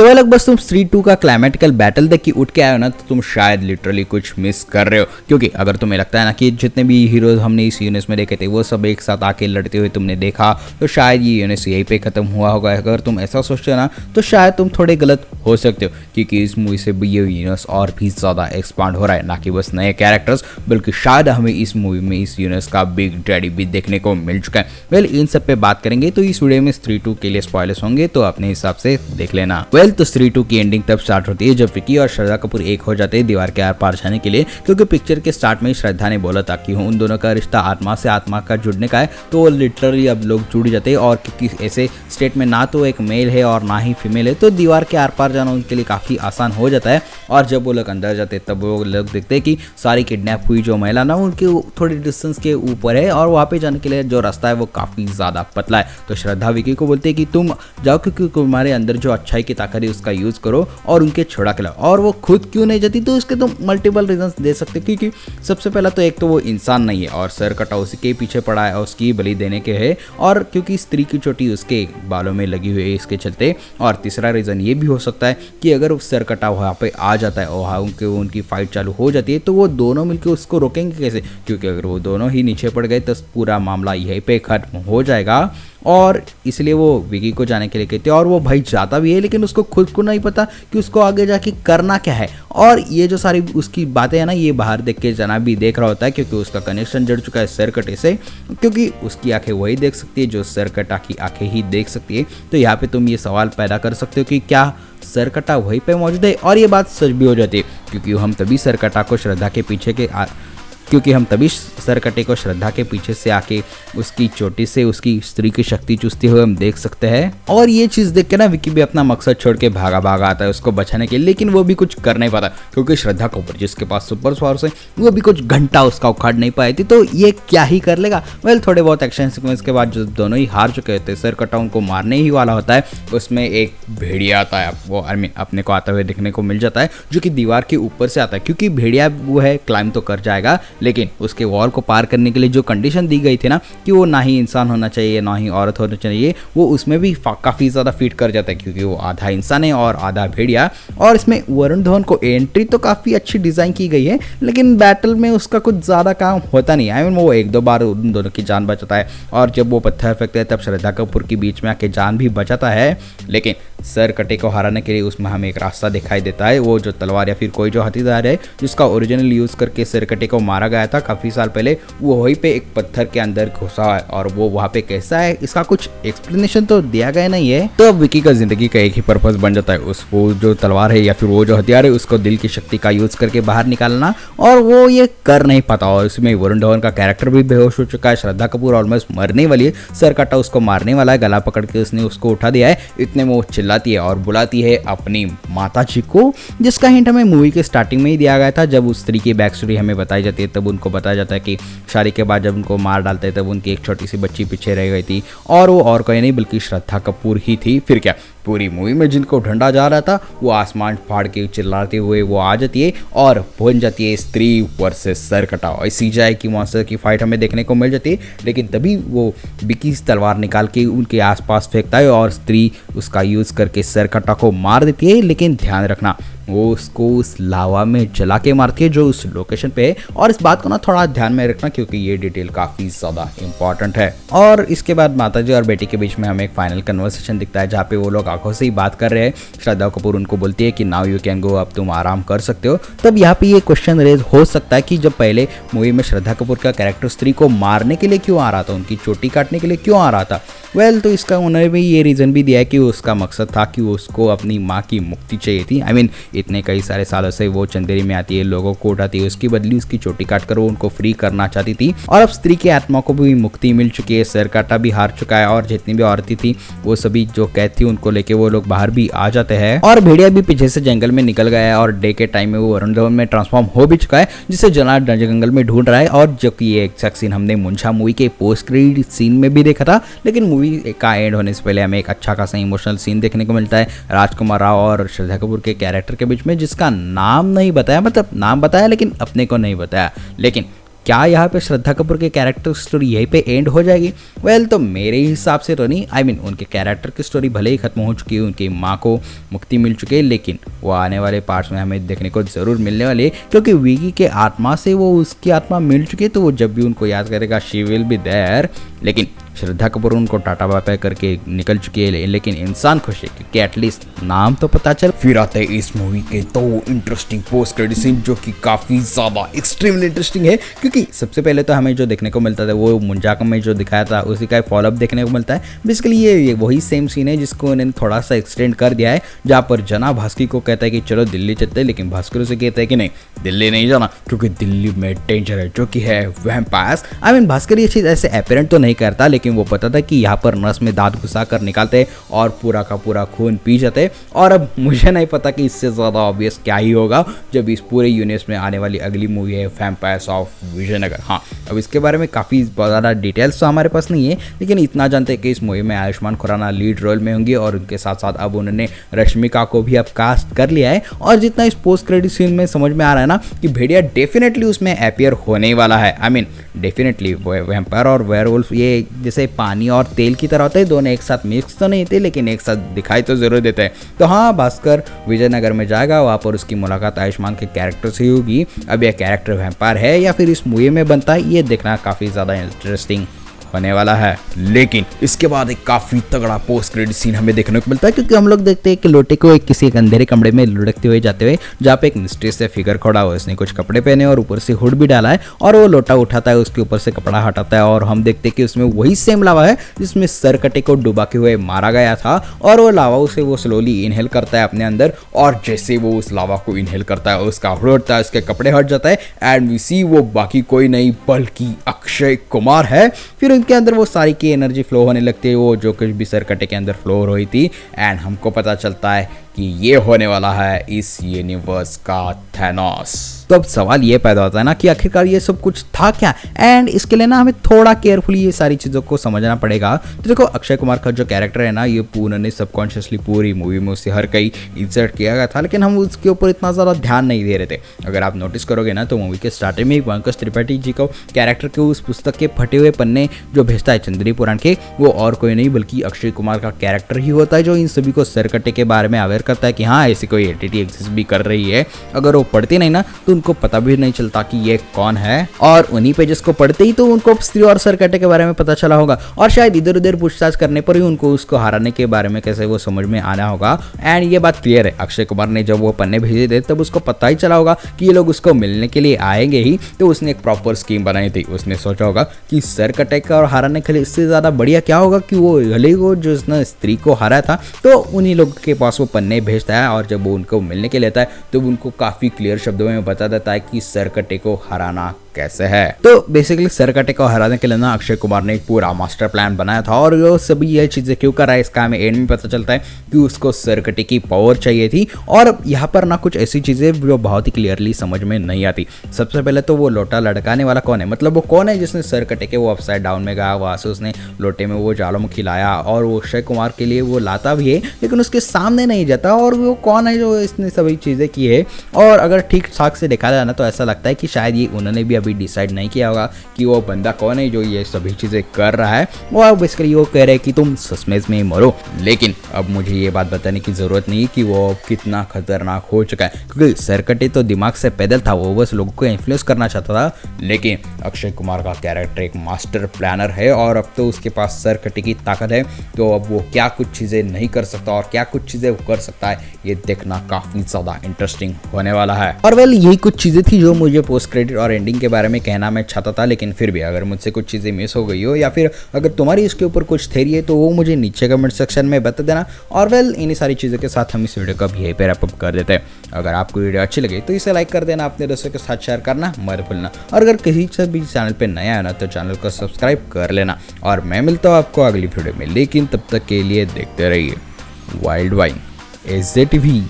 तो अलग बस तुम स्त्री 2 का क्लाइमेटिकल बैटल देख के उठ के आए हो ना, तो तुम शायद लिटरली कुछ मिस कर रहे हो। क्योंकि अगर तुम्हें लगता है ना कि जितने भी हीरोज हमने इस यूनिवर्स में देखे थे वो सब एक साथ आके लड़ते हुए तुमने देखा, तो शायद ये यूनिवर्स यहीं पे खत्म हुआ होगा। अगर तुम ऐसा सोचते हो ना, तो शायद तुम थोड़े गलत हो सकते हो, क्योंकि इस मूवी से ये यूनिवर्स और भी ज़्यादा एक्सपांड हो रहा है, ना कि बस नए कैरेक्टर्स, बल्कि शायद हमें इस मूवी में इस यूनिवर्स का बिग डैडी भी देखने को मिल चुका है। वेल, इन सब पे बात करेंगे, तो इस वीडियो में स्त्री 2 के लिए स्पॉयलर्स होंगे, तो अपने हिसाब से देख लेना। वेल, तो स्त्री 2 की एंडिंग तब स्टार्ट होती है जब विकी और श्रद्धा कपूर एक हो जाते हैं दीवार के आर पार जाने के लिए, क्योंकि पिक्चर के स्टार्ट में ही श्रद्धा ने बोला था कि उन दोनों का रिश्ता आत्मा से आत्मा का जुड़ने का है, तो वो लिटरली अब लोग जुड़ जाते हैं। और क्योंकि ऐसे स्टेट में ना तो एक मेल है और ना ही फीमेल है, तो दीवार के आर पार जाना उनके लिए काफ़ी आसान हो जाता है। और जब वो लोग अंदर जाते हैं तब वो लोग देखते हैं कि सारी किडनैप हुई जो महिला ना उनके थोड़ी डिस्टेंस के ऊपर है, और वहाँ पे जाने के लिए जो रास्ता है वो काफ़ी ज़्यादा पतला है। तो श्रद्धा विकी को बोलते हैं कि तुम जाओ, क्योंकि तुम्हारे अंदर जो अच्छाई की ताकत है उसका यूज़ करो और उनके छोड़ा के लाओ। और वो खुद क्यों नहीं जाती, तो उसके तुम मल्टीपल रीजंस दे सकते, क्योंकि सबसे पहला तो एक तो वो इंसान नहीं है और सर कटा उसी के पीछे पड़ा है और उसकी बलि देने के है, और क्योंकि स्त्री की चोटी उसके बालों में लगी हुई है इसके चलते। और तीसरा रीज़न ये भी हो सकता है कि अगर वो सर कटा वहाँ पे आ जाता है और उनकी फाइट चालू हो जाती है, तो वो दोनों मिलकर उसको रोकेंगे कैसे, क्योंकि अगर वो दोनों ही नीचे पड़ गए तो पूरा मामला यहीं पे खत्म हो जाएगा। और इसलिए वो विकी को जाने के लिए कहते हैं, और वो भाई जाता भी है, लेकिन उसको खुद को नहीं पता कि उसको आगे जाके करना क्या है। और ये जो सारी उसकी बातें हैं ना, ये बाहर देख के जना भी देख रहा होता है, क्योंकि उसका कनेक्शन जुड़ चुका है सरकटे से, क्योंकि उसकी आंखें वही देख सकती है जो सरकटा की आंखें ही देख सकती है। तो यहाँ पे तुम ये सवाल पैदा कर सकते हो कि क्या सरकटा वहीं पे मौजूद है, और ये बात सच भी हो जाती है, क्योंकि हम तभी सरकटा को श्रद्धा के पीछे से आके उसकी चोटी से उसकी स्त्री की शक्ति चूसते हुए हम देख सकते हैं। और ये चीज़ देख के ना विकी भी अपना मकसद छोड़ के भागा आता है उसको बचाने के लिए, लेकिन वो भी कुछ कर नहीं पाता, क्योंकि श्रद्धा कपूर जिसके पास सुपर पावर्स है वो भी कुछ घंटा उसका उखाड़ नहीं पाई थी, तो ये क्या ही कर लेगा। वेल, थोड़े बहुत एक्शन सीक्वेंस के बाद जो दोनों ही हार चुके होते हैं, सर कटा उनको मारने ही वाला होता है, उसमें एक भेड़िया आता है, वो आर्मी अपने को आता हुए देखने को मिल जाता है, जो कि दीवार के ऊपर से आता है, क्योंकि भेड़िया वो है क्लाइंब तो कर जाएगा, लेकिन उसके वॉल को पार करने के लिए जो कंडीशन दी गई थी ना कि वो ना ही इंसान होना चाहिए ना ही औरत होना चाहिए, वो उसमें भी काफ़ी ज़्यादा फिट कर जाता है, क्योंकि वो आधा इंसान है और आधा भेड़िया। और इसमें वरुण धवन को एंट्री तो काफ़ी अच्छी डिज़ाइन की गई है, लेकिन बैटल में उसका कुछ ज़्यादा काम होता नहीं। आई मीन वो एक दो बार उन दोनों की जान बचाता है, और जब वो पत्थर फेंकते हैं तब श्रद्धा कपूर के बीच में आके जान भी बचाता है, लेकिन सर कटे को हराने के लिए उसमें हमें एक रास्ता दिखाई देता है। वो जो तलवार या फिर कोई जो हथियार है जिसका ओरिजिनल यूज़ करके सर कटे को मारा गया था काफ़ी साल पहले, वो वहीं पे एक पत्थर के अंदर घुसा है, और वो वहाँ पे कैसा है इसका कुछ एक्सप्लेनेशन तो दिया गया नहीं है। तो अब विकी का जिंदगी का एक ही पर्पस बन जाता है, वो जो तलवार है या फिर वो जो हथियार है उसको दिल की शक्ति का यूज करके बाहर निकालना, और वो ये कर नहीं पाता। और इसमें वरुण धवन का कैरेक्टर भी बेहोश हो चुका है, श्रद्धा कपूर ऑलमोस्ट मरने वाली है, सर कटा उसको मारने वाला है, गला पकड़ के उसने उसको उठा दिया है। इतने में वो चिल्लाती है और बुलाती है अपनी माता जी को, जिसका हिंट हमें मूवी के स्टार्टिंग में ही दिया गया था। जब उस स्त्री की बैक स्टोरी हमें बताई जाती है तब उनको बताया जाता है कि शादी के बाद जब उनको मार डालते हैं तब उनकी एक छोटी सी बच्ची पीछे रह गई थी, और वो और कोई नहीं बल्कि श्रद्धा कपूर ही थी। फिर क्या, पूरी मूवी में जिनको ढंढा जा रहा था वो आसमान फाड़ के चिल्लाते हुए वो आ जाती है और बन जाती है स्त्री वर्सेस सर कटा। ऐसी जाए कि मॉन्स्टर की फाइट हमें देखने को मिल जाती है, लेकिन तभी वो विकी तलवार निकाल के उनके आसपास फेंकता है और स्त्री उसका यूज़ करके सर कटा को मार देती है। लेकिन ध्यान रखना, वो उसको उस लावा में जला के मारती है जो उस लोकेशन पे है, और इस बात को ना थोड़ा ध्यान में रखना, क्योंकि ये डिटेल काफ़ी ज़्यादा इंपॉर्टेंट है। और इसके बाद माताजी और बेटी के बीच में हमें एक फाइनल कन्वर्सेशन दिखता है, जहाँ पे वो लोग आंखों से ही बात कर रहे हैं। श्रद्धा कपूर उनको बोलती है कि नाउ यू कैन गो, अब तुम आराम कर सकते हो। तब यहाँ पे ये क्वेश्चन रेज हो सकता है कि जब पहले मूवी में श्रद्धा कपूर का कैरेक्टर स्त्री को मारने के लिए क्यों आ रहा था, उनकी चोटी काटने के लिए क्यों आ रहा था। वेल, तो इसका उन्होंने भी ये रीज़न भी दिया है कि उसका मकसद था कि उसको अपनी माँ की मुक्ति चाहिए थी। आई मीन इतने कई सारे सालों से वो चंदेरी में आती है, लोगों को उठाती है, उसकी बदली उसकी चोटी काट कर वो उनको फ्री करना चाहती थी। और अब स्त्री की आत्मा को भी मुक्ति मिल चुकी है, सर काटा भी हार चुका है, और जितनी भी औरतें थी वो सभी जो कैद थी उनको लेके वो लोग बाहर भी आ जाते हैं। और भेड़िया भी पीछे से जंगल में निकल गया है, और डे के टाइम में वो वरुण धवन में ट्रांसफॉर्म हो भी चुका है, जिसे जना जंगल में ढूंढ रहा है। और जो कि ये एक्जैक्ट सीन हमने मुंशा मूवी के पोस्ट क्रेडिट सीन में भी देखा था, लेकिन मूवी का एंड होने से पहले हमें एक अच्छा खासा इमोशनल सीन देखने को मिलता है राजकुमार राव और श्रद्धा कपूर के कैरेक्टर के बीच में, जिसका नाम नहीं बताया, मतलब नाम बताया लेकिन अपने को नहीं बताया। लेकिन क्या यहाँ पे श्रद्धा कपूर के कैरेक्टर स्टोरी यहीं पे एंड हो जाएगी? वेल तो मेरे हिसाब से तो नहीं। उनके कैरेक्टर की स्टोरी भले ही खत्म हो चुकी है, उनकी माँ को मुक्ति मिल चुकी है, लेकिन वो आने वाले पार्ट्स में हमें देखने को जरूर मिलने वाली है, क्योंकि विकी के आत्मा से वो उसकी आत्मा मिल चुकी है, तो वो जब भी उनको याद करेगा शी विल बी देयर। लेकिन श्रद्धा कपूर उनको टाटा बाय बाय करके निकल चुकी है, लेकिन इंसान खुश है क्योंकि एटलीस्ट नाम तो पता चल। फिर आते हैं इस मूवी के दो इंटरेस्टिंग पोस्ट क्रेडिट सीन जो कि काफी ज्यादा एक्सट्रीमली इंटरेस्टिंग है, क्योंकि सबसे पहले तो हमें जो देखने को मिलता था वो मुंजाकम में जो दिखाया था उसी का फॉलोअप देखने को मिलता है। बेसिकली ये वही सेम सीन है जिसको उन्होंने थोड़ा सा एक्सटेंड कर दिया है, जहाँ पर जना भास्कर को कहता है कि चलो दिल्ली चलते हैं, लेकिन भास्कर उसे कहता है कि नहीं दिल्ली नहीं जाना क्योंकि दिल्ली में डेंजर है जो कि है वैम्पायर्स। भास्कर ये चीज़ ऐसे अपेरेंट तो नहीं करता, लेकिन वो पता था कि यहाँ पर नस में दांत घुसा कर निकालते और पूरा का पूरा खून पी जाते। और अब मुझे नहीं पता कि इससे ज़्यादा ऑब्वियस क्या ही होगा जब इस पूरे यूनिवर्स में आने वाली अगली मूवी है वैम्पायर्स ऑफ विजयनगर। हाँ, अब इसके बारे में काफ़ी ज़्यादा डिटेल्स तो हमारे पास नहीं है, लेकिन इतना जानते हैं कि इस मूवी में आयुष्मान खुराना लीड रोल में होंगे और उनके साथ साथ अब उन्होंने रश्मिका को भी अब कास्ट कर लिया है। और जितना इस पोस्ट क्रेडिट सीन में समझ में आ रहा है ना कि भेड़िया डेफिनेटली उसमें अपियर होने वाला है। डेफिनेटली वैम्पायर और वेयरवुल्फ ये जैसे पानी और तेल की तरह होते हैं, दोनों एक साथ मिक्स तो नहीं होते, लेकिन एक साथ दिखाई तो जरूर देते हैं। तो हाँ, भास्कर विजयनगर में जाएगा, वहाँ पर उसकी मुलाकात आयुष्मान के कैरेक्टर से होगी। अब यह कैरेक्टर वैम्पायर है या फिर इस मूवी में बनता है, ये देखना काफ़ी ज़्यादा इंटरेस्टिंग होने वाला है। लेकिन इसके बाद एक काफी तगड़ा पोस्ट क्रेडिट सीन हमें देखने को मिलता है, क्योंकि हम लोग देखते हैं कि लोटे को किसी एक अंधेरे कमरे में लुढ़कते हुए जाते हुए, जहाँ पे एक मिस्ट्रियस से फिगर खड़ा हुआ है। उसने कुछ कपड़े पहने और ऊपर से हुड भी डाला है, और वो लोटा उठाता है, उसके ऊपर से कपड़ा हटाता है, और हम देखते हैं कि उसमें वही सेम लावा है जिसमें सरकटे को डुबा के हुए मारा गया था। और वो लावा उसे वो स्लोली इनहेल करता है अपने अंदर, और जैसे वो उस लावा को इनहेल करता है उसका हुड उठता है, उसके कपड़े हट जाता है, एंड वी सी वो बाकी कोई नहीं बल्कि अक्षय कुमार है। फिर उनके अंदर वो सारी की एनर्जी फ्लो होने लगती है, वो जो कुछ भी सरकटे के अंदर फ्लो हो रही थी, एंड हमको पता चलता है कि ये होने वाला है इस यूनिवर्स का थैनोस। तो अब सवाल ये पैदा होता है ना कि आखिरकार ये सब कुछ था क्या, एंड इसके लिए ना हमें थोड़ा केयरफुली ये सारी चीज़ों को समझना पड़ेगा। तो देखो, अक्षय कुमार का जो कैरेक्टर है ना, ये उन्होंने सबकॉन्शियसली पूरी मूवी में उससे हर कहीं इंसर्ट किया गया था, लेकिन हम उसके ऊपर इतना ज़्यादा ध्यान नहीं दे रहे थे। अगर आप नोटिस करोगे ना तो मूवी के स्टार्टिंग में ही पंकज त्रिपाठी जी को कैरेक्टर के उस पुस्तक के फटे हुए पन्ने जो भेजता है चंद्री पुराण के, वो और कोई नहीं बल्कि अक्षय कुमार का कैरेक्टर ही होता है, जो इन सभी को सरकटे के बारे में अवेयर करता है कि हाँ ऐसी कोई एंटिटी एग्जिस्ट भी कर रही है। अगर वो पढ़ती नहीं ना तो उनको पता भी नहीं चलता कि ये कौन है, और उन्हीं पेजेस को पढ़ते ही तो उनको स्त्री और सरकटे के बारे में पता चला होगा, और शायद इधर उधर पूछताछ करने पर ही उनको उसको हराने के बारे में कैसे वो समझ में आना होगा। एंड ये बात क्लियर है, अक्षय कुमार ने जब वो पन्ने भेजे थे तब उसको पता ही चला होगा कि ये लोग उसको मिलने के लिए आएंगे ही, तो उसने एक प्रॉपर स्कीम बनाई थी। उसने सोचा होगा कि सरकटे का और हराने के लिए इससे ज्यादा बढ़िया क्या होगा कि वो भले वो जो उसने स्त्री को हराया था तो उन्हीं लोगों के पास वो पन्ने भेजता है, और जब वो उनको मिलने के लिए आता है तो उनको काफी क्लियर शब्दों में बता देता है कि सरकटे को हराना कैसे है। तो बेसिकली सरकटे को हराने के लिए ना अक्षय कुमार ने एक पूरा मास्टर प्लान बनाया था, और वो सभी ये चीजें क्यों कर रहा है इसका हमें एंड में पता चलता है कि उसको सरकटे की पावर चाहिए थी। और यहाँ पर ना कुछ ऐसी चीजें जो बहुत ही क्लियरली समझ में नहीं आती। सबसे पहले तो वो लोटा लटकाने वाला कौन है, मतलब वो कौन है जिसने सरकटे के वो अपसाइड डाउन में गया, वहां से उसने लोटे में वो ज्वालामुखी लाया, और वो अक्षय कुमार के लिए वो लाता भी है लेकिन उसके सामने नहीं जाता, और वो कौन है जो इसने सभी चीजें की है। और अगर ठीक ठाक से देखा जाए ना तो ऐसा लगता है कि शायद ये उन्होंने भी अभी डिसाइड नहीं किया होगा कि वो बंदा कौन है जो ये सभी चीजें कर रहा है। वो बेसिकली वो कह रहे हैं कि तुम सस्पेंस में ही मरो, लेकिन अब मुझे ये बात बताने की जरूरत नहीं कि वो कितना खतरनाक हो चुका है, क्योंकि सरकटे तो दिमाग से पैदल था, वो बस लोगों को इन्फ्लुएंस करना चाहता था। लेकिन अक्षय कुमार का कैरेक्टर एक मास्टर प्लानर है, और अब तो उसके पास सरकटे की ताकत है, तो अब वो क्या कुछ चीजें नहीं कर सकता और क्या कुछ चीजें वो कर सकता है, ये देखना काफी ज्यादा इंटरेस्टिंग होने वाला है। और वेल यही कुछ चीजें थी जो मुझे पोस्ट क्रेडिट और एंडिंग के बारे में कहना मैं चाहता था, लेकिन फिर भी अगर मुझसे कुछ चीजें मिस हो गई हो या फिर अगर तुम्हारी इसके ऊपर कुछ थ्योरी है तो वो मुझे नीचे कमेंट सेक्शन में बता देना। और वेल इन्हीं सारी चीज़ों के साथ हम इस वीडियो को यहीं पे रैप अप कर देते हैं। अगर आपको वीडियो अच्छी लगे तो इसे लाइक कर देना, अपने दोस्तों के साथ शेयर करना मत भूलना, और अगर किसी से भी चैनल पे नया है ना तो चैनल को सब्सक्राइब कर लेना। और मैं मिलता हूँ आपको अगली वीडियो में, लेकिन तब तक के लिए देखते रहिए वाइल्ड वाइन एज़ टीवी।